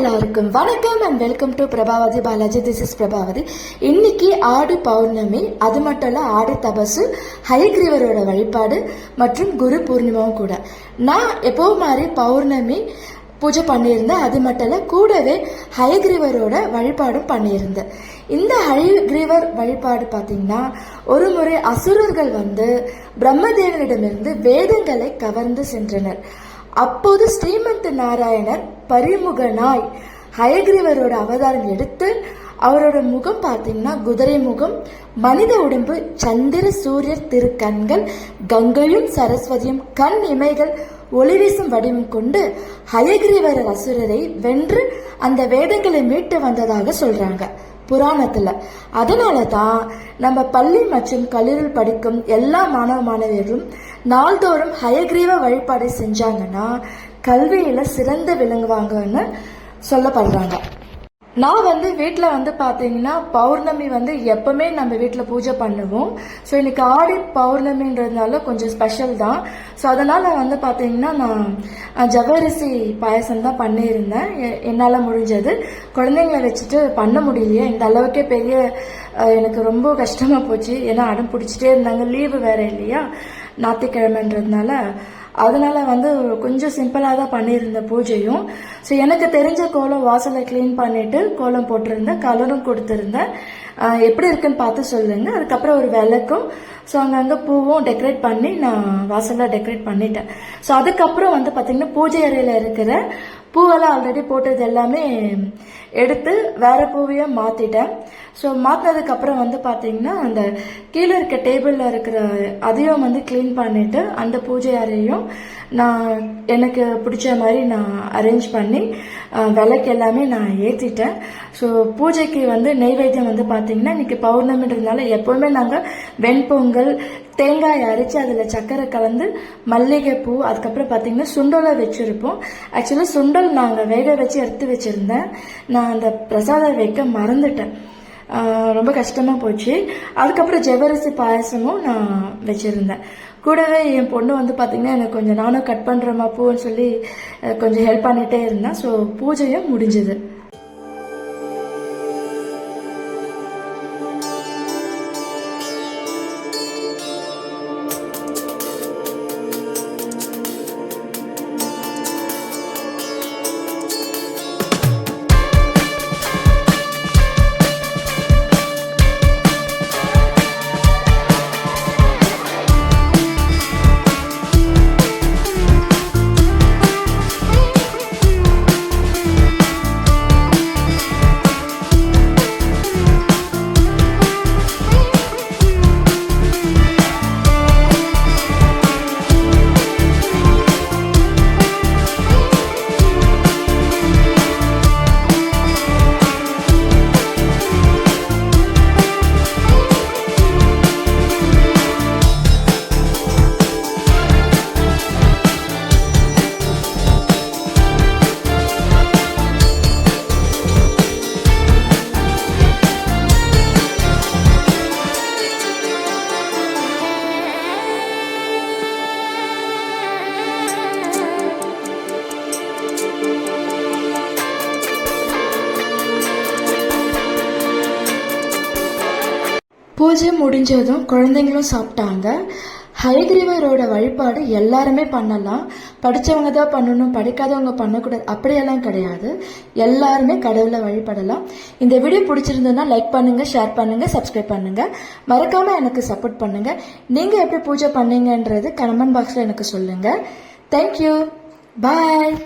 எல்லாருக்கும் வணக்கம் and welcome to Prabhavathi Balaji. This is Prabhavathi. இன்னைக்கு ஆடி பௌர்ணமி, அது மட்டும் இல்ல ஆடி தபசு, ஹயக்ரீவரோட வழிபாடு மற்றும் குரு பூர்ணிமாவும் கூட. நான் எப்பவும் மாதிரி பௌர்ணமி பூஜை பண்ணியிருந்தேன். அது மட்டும் இல்ல கூடவே ஹயக்ரீவரோட வழிபாடும் பண்ணியிருந்தேன். இந்த ஹயக்ரீவர் வழிபாடு பார்த்தீங்கன்னா, ஒரு முறை அசுரர்கள் வந்து பிரம்மதேவனிடமிருந்து வேதங்களை கவர்ந்து சென்றனர். அப்போது ஸ்ரீமந்த் நாராயணர் பரிமுகனாய் ஹயக்ரீவரோட அவதாரம் எடுத்து, அவரோட முகம் பார்த்தீங்கன்னா குதிரை முகம், மனித உடம்பு, சந்திர சூரியர் திருக்கண்கள், கங்கையும் சரஸ்வதியும் கண் இமைகள், ஒளிவீசும் வடிவம் கொண்டு ஹயக்ரீவர் அசுரரை வென்று அந்த வேதங்களை மீட்டு வந்ததாக சொல்றாங்க புராணத்துல. அதனாலதான் நம்ம பள்ளி மற்றும் கல்லூரியில் படிக்கும் எல்லா மாணவ மாணவியர்களும் நாள்தோறும் ஹயக்ரீவ வழிபாடு செஞ்சாங்கன்னா கல்வியில சிறந்து விளங்குவாங்கன்னு சொல்லப்படுறாங்க. நான் வந்து வீட்டில் வந்து பார்த்தீங்கன்னா பௌர்ணமி வந்து எப்பவுமே நம்ம வீட்டில் பூஜை பண்ணுவோம். ஸோ இன்னைக்கு ஆடி பௌர்ணமின்றதுனால கொஞ்சம் ஸ்பெஷல் தான். ஸோ அதனால் வந்து பார்த்தீங்கன்னா நான் ஜவ்வரிசி பாயசம் தான் பண்ணியிருந்தேன். என்னால் முடிஞ்சது. குழந்தைங்களை வச்சுட்டு பண்ண முடியலையே, இந்த அளவுக்கே பெரிய எனக்கு ரொம்ப கஷ்டமாக போச்சு. ஏன்னா அடம் பிடிச்சிட்டே இருந்தாங்க, லீவு வேற இல்லையா ஞாயிற்றுக்கிழமைன்றதுனால. அதனால வந்து கொஞ்சம் சிம்பிளாக தான் பண்ணியிருந்த பூஜையும். ஸோ எனக்கு தெரிஞ்ச கோலம் வாசலை கிளீன் பண்ணிட்டு கோலம் போட்டிருந்தேன், கலரும் கொடுத்துருந்தேன். எப்படி இருக்குன்னு பார்த்து சொல்லுங்க. அதுக்கப்புறம் ஒரு விளக்கும், ஸோ அங்கங்கே பூவும் டெக்கரேட் பண்ணி நான் வாசலை டெக்கரேட் பண்ணிட்டேன். ஸோ அதுக்கப்புறம் வந்து பார்த்தீங்கன்னா பூஜை அறையில் இருக்கிற பூவெல்லாம் ஆல்ரெடி போட்டது எல்லாமே எடுத்து வேற பூவையும் மாத்திட்டேன். ஸோ மாத்தினதுக்கு அப்புறம் வந்து பார்த்தீங்கன்னா அந்த கீழே இருக்க டேபிளில் இருக்கிற அதையும் வந்து கிளீன் பண்ணிட்டு அந்த பூஜை அறையும் நான் எனக்கு பிடிச்ச மாதிரி நான் அரேஞ்ச் பண்ணி விளக்கு எல்லாமே நான் ஏற்றிட்டேன். ஸோ பூஜைக்கு வந்து நெய்வேத்தியம் வந்து பார்த்தீங்கன்னா இன்னைக்கு பௌர்ணமின்றதுனால எப்பவுமே நாங்கள் வெண்பொங்கல், தேங்காய் அரைச்சி அதில் சக்கரை கலந்து, மல்லிகைப்பூ, அதுக்கப்புறம் பார்த்தீங்கன்னா சுண்டலை வச்சுருப்போம். ஆக்சுவலாக சுண்டல் நாங்கள் வேக வச்சு எடுத்து வச்சுருந்தேன். நான் அந்த பிரசாதம் வைக்க மறந்துட்டேன், ரொம்ப கஷ்டமாக போச்சு. அதுக்கப்புறம் ஜவ்வரிசி பாயசமும் நான் வச்சுருந்தேன். கூடவே என் பொண்ணு வந்து பார்த்தீங்கன்னா எனக்கு கொஞ்சம் நானும் கட் பண்ணுறமா பூன்னு சொல்லி கொஞ்சம் ஹெல்ப் பண்ணிகிட்டே இருந்தேன். ஸோ பூஜையும் முடிஞ்சுது. பூஜை முடிஞ்சதும் குழந்தைங்களும் சாப்பிட்டாங்க. ஹயக்ரீவரோட வழிபாடு எல்லாருமே பண்ணலாம். படித்தவங்க தான் பண்ணணும், படிக்காதவங்க பண்ணக்கூடாது அப்படியெல்லாம் கிடையாது. எல்லாருமே கடவுளை வழிபடலாம். இந்த வீடியோ பிடிச்சிருந்ததுன்னா லைக் பண்ணுங்க, ஷேர் பண்ணுங்க, சப்ஸ்கிரைப் பண்ணுங்க. மறக்காம எனக்கு சப்போர்ட் பண்ணுங்க. நீங்க எப்படி பூஜை பண்ணீங்கன்றது கமெண்ட் பாக்ஸ்ல எனக்கு சொல்லுங்க. தேங்க்யூ, பாய்.